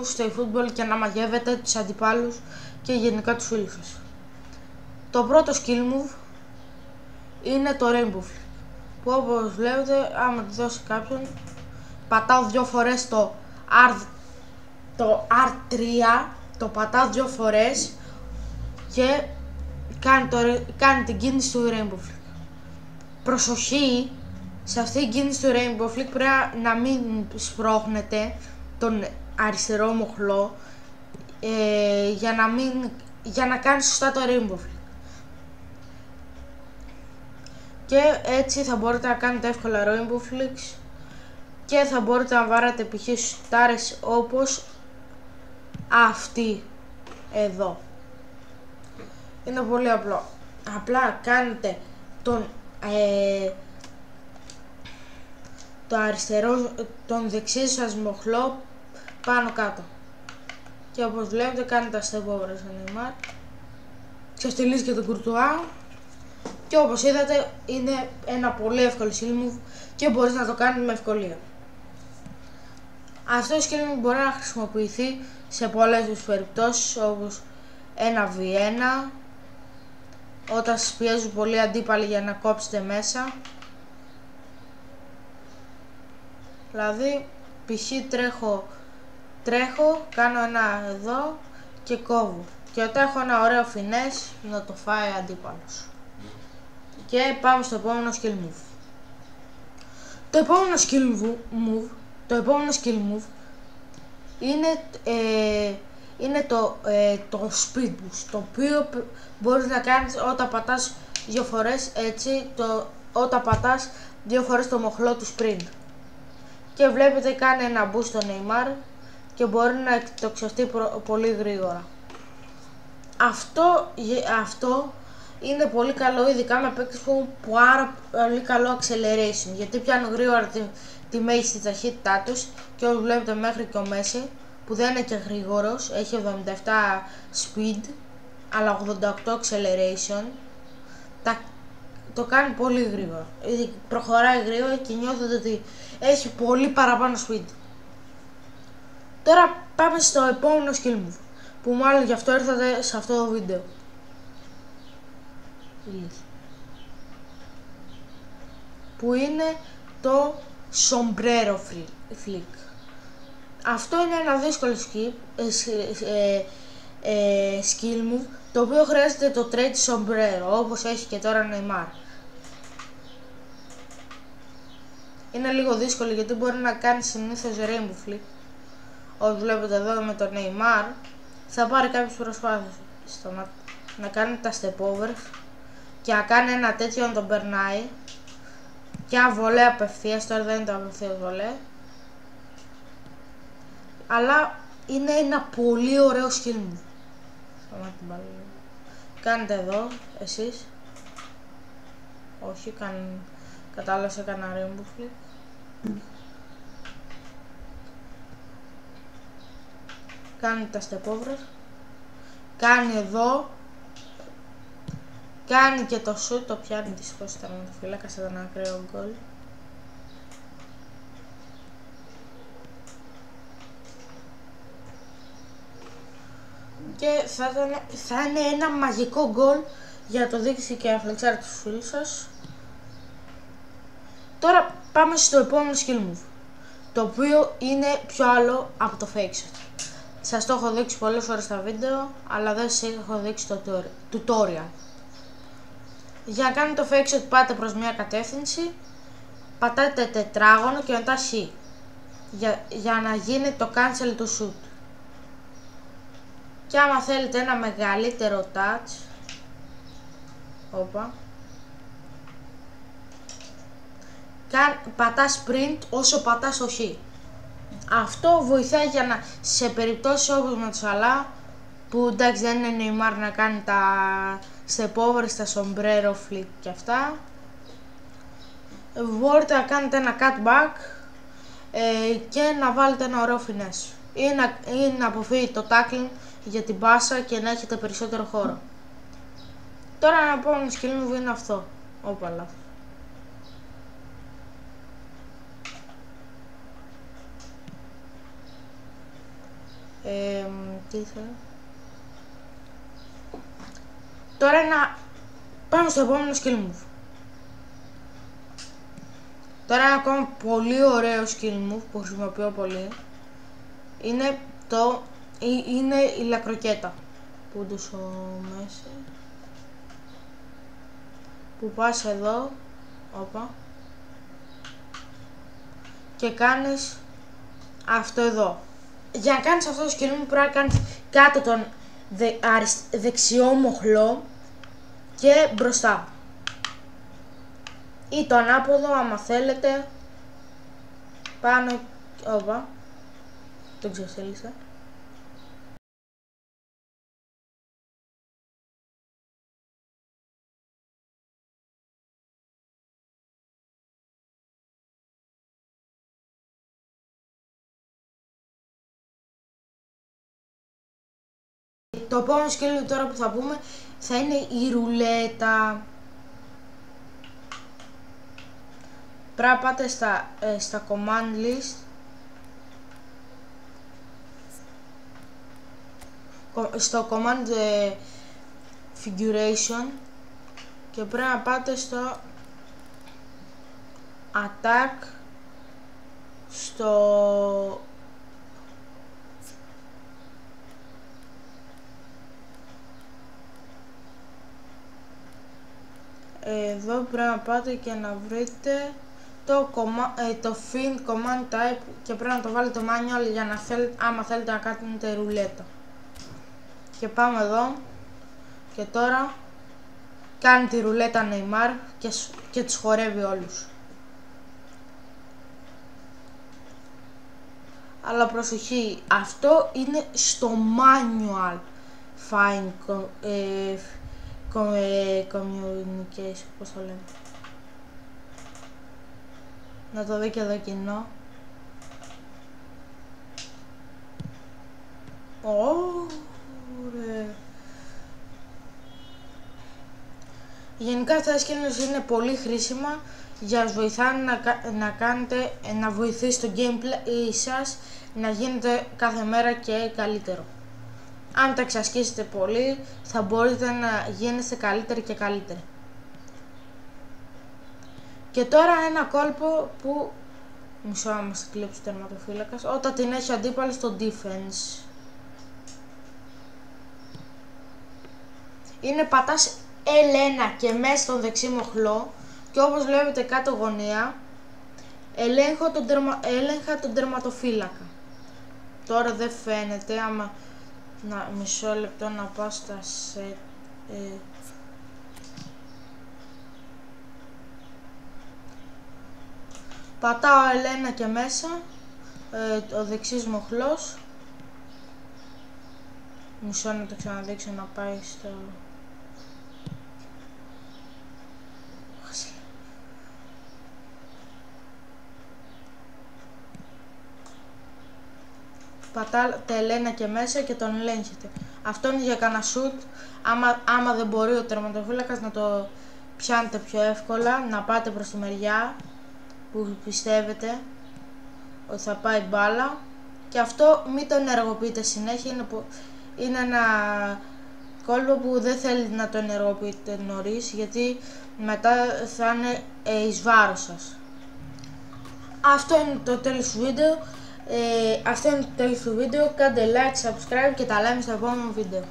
move στο eFootball και να μαγεύετε τους αντιπάλους και γενικά τους φίλους σας. Το πρώτο skill move είναι το Rainbow Flick, που όπως βλέπετε, άμα τη δώσει κάποιον, πατάω 2 φορές το R3, το πατάω 2 φορές και κάνει την κίνηση του Rainbow Flick. Προσοχή, σε αυτή την κίνηση του Rainbow Flick πρέπει να μην σπρώχνετε τον αριστερό μοχλό για να κάνει σωστά το Rainbow Flick. Και έτσι θα μπορείτε να κάνετε εύκολα Rainbow Flicks και θα μπορείτε να βάρετε π.χ. σουτάρες όπως αυτή εδώ. Είναι πολύ απλό. Απλά κάνετε τον δεξί σας μοχλό πάνω κάτω. Και όπως βλέπετε κάνετε τα step over στο Neymar. Ξεφτυλίζει και τον Courtois. Και όπως είδατε είναι ένα πολύ εύκολο skill move και μπορείς να το κάνεις με ευκολία. Αυτό το skill move μπορεί να χρησιμοποιηθεί σε πολλές περιπτώσεις, όπως 1v1, όταν σας πιέζουν πολλοί αντίπαλοι για να κόψετε μέσα. Δηλαδή π.χ. τρέχω, κάνω ένα εδώ και κόβω. Και όταν έχω ένα ωραίο φινές να το φάει αντίπαλος. Και πάμε στο επόμενο skill move. Το επόμενο skill move είναι το speed boost, το οποίο μπορείς να κάνεις όταν πατάς 2 φορές έτσι, όταν πατάς 2 φορές το μοχλό του sprint. Και βλέπετε κάνει ένα boost στο Neymar και μπορεί να εκτοξευτεί πολύ γρήγορα. Αυτό είναι πολύ καλό, ειδικά με παίκτες που έχουν πάρα πολύ καλό acceleration, γιατί πιάνουν γρήγορα τη μέγιστη ταχύτητά τους. Και όπως βλέπετε μέχρι και ο Messi, που δεν είναι και γρήγορος, έχει 77 speed αλλά 88 acceleration, το κάνει πολύ γρήγορα, προχωράει γρήγορα και νιώθετε ότι έχει πολύ παραπάνω speed. Τώρα πάμε στο επόμενο skill move, που μάλλον γι' αυτό ήρθατε σε αυτό το βίντεο, που είναι το Sombrero Flick. Αυτό είναι ένα δύσκολο skill move, το οποίο χρειάζεται το trait Sombrero, όπως έχει και τώρα Neymar. Είναι λίγο δύσκολο γιατί μπορεί να κάνει συνήθως Rainbow Flick. Όπως βλέπετε εδώ με το Neymar, θα πάρει κάποιες προσπάθειες να κάνει τα step overs και να κάνει ένα τέτοιο να τον περνάει και ένα βολέ απευθείας. Τώρα δεν είναι το απευθείας βολέ, αλλά είναι ένα πολύ ωραίο skill move. Κάνετε εδώ εσείς, όχι, κατάλαβα, έκανα Rainbow Flick. Κάνει τα step overs, κάνει εδώ, κάνει και το shoot, το πιάνει δυστυχώς ήταν με το φύλακα, σε ένα ακραίο γκολ. Και θα είναι ένα μαγικό γκολ για να το δείξει και να φλεξάρει τους φίλους σας. Τώρα πάμε στο επόμενο skill move, το οποίο είναι πιο άλλο από το fake shot. Σας το έχω δείξει πολλές φορές στα βίντεο, αλλά δεν σας έχω δείξει το tutorial. Για να κάνετε το fake shot πάτε προς μια κατεύθυνση, πατάτε τετράγωνο και μετά χ, για να γίνει το cancel του shoot. Και άμα θέλετε ένα μεγαλύτερο touch, πατάς sprint όσο πατάς το χ. Αυτό βοηθάει για να, σε περιπτώσεις όπως με το Salah, που εντάξει δεν είναι Neymar να κάνει τα step over, τα Sombrero Flick και αυτά, μπορείτε να κάνετε ένα cutback και να βάλετε ένα ωραίο finesse ή να αποφύγετε το tackling για την πάσα και να έχετε περισσότερο χώρο. Τώρα ένα επόμενο skill move είναι αυτό. Όπαλα. Τι ήθελα. Τώρα πάμε στο επόμενο skill move. Τώρα ένα ακόμα πολύ ωραίο skill move που χρησιμοποιώ πολύ είναι η λακροκέτα. Που ντουσω μέσα. Που πας εδώ, όπα, και κάνεις αυτό εδώ. Για να κάνεις αυτό το skill move πρέπει να κάνεις κάτω τον δεξιό μοχλό και μπροστά. Ή το ανάποδο άμα θέλετε. Πάνω, όπα, το ξεφτύλισα. Το επόμενο skill τώρα που θα πούμε θα είναι η ρουλέτα. Πρέπει να πάτε στα command list, στο command figuration, και πρέπει να πάτε στο attack, εδώ πρέπει να πάτε και να βρείτε το fin command type και πρέπει να το βάλετε manual για να άμα θέλετε να κάνετε ρουλέτα. Και πάμε εδώ και τώρα κάνει τη ρουλέτα Neymar και τους χορεύει όλους. Αλλά προσοχή, αυτό είναι στο manual fine communication, πώς το λέμε. Να το δει και εδώ κοινό. Ωραία. Γενικά αυτά τα skills είναι πολύ χρήσιμα για να βοηθάνε να βοηθήσει το gameplay σας να γίνεται κάθε μέρα και καλύτερο. Αν τα εξασκήσετε πολύ θα μπορείτε να γίνεστε καλύτεροι και καλύτεροι. Και τώρα ένα κόλπο που μισό να μας κλέψει ο τερματοφύλακας, όταν την έχει αντίπαλη στο defense. Είναι πατάς L1 και μέσα στον δεξί μοχλό και όπως βλέπετε κάτω γωνία έλεγχα τον τερματοφύλακα. Τώρα δεν φαίνεται, άμα μισό λεπτό να πάω στα set. Πατάω L1 και μέσα, ο δεξής μοχλός. Μισό να το ξαναδείξω να πάει στο... Πατάτε L1 και μέσα και τον ελέγχετε. Αυτό είναι για κανένα shoot. Άμα δεν μπορεί ο τερματοφύλακας να το πιάνετε πιο εύκολα, να πάτε προς τη μεριά που πιστεύετε ότι θα πάει μπάλα, και αυτό μην το ενεργοποιείτε συνέχεια. Είναι ένα κόλπο που δεν θέλει να το ενεργοποιείτε νωρίς, γιατί μετά θα είναι εις βάρος σας. Αυτό είναι το τέλος του βίντεο. Κάντε like, subscribe και τα λέμε στο επόμενο βίντεο.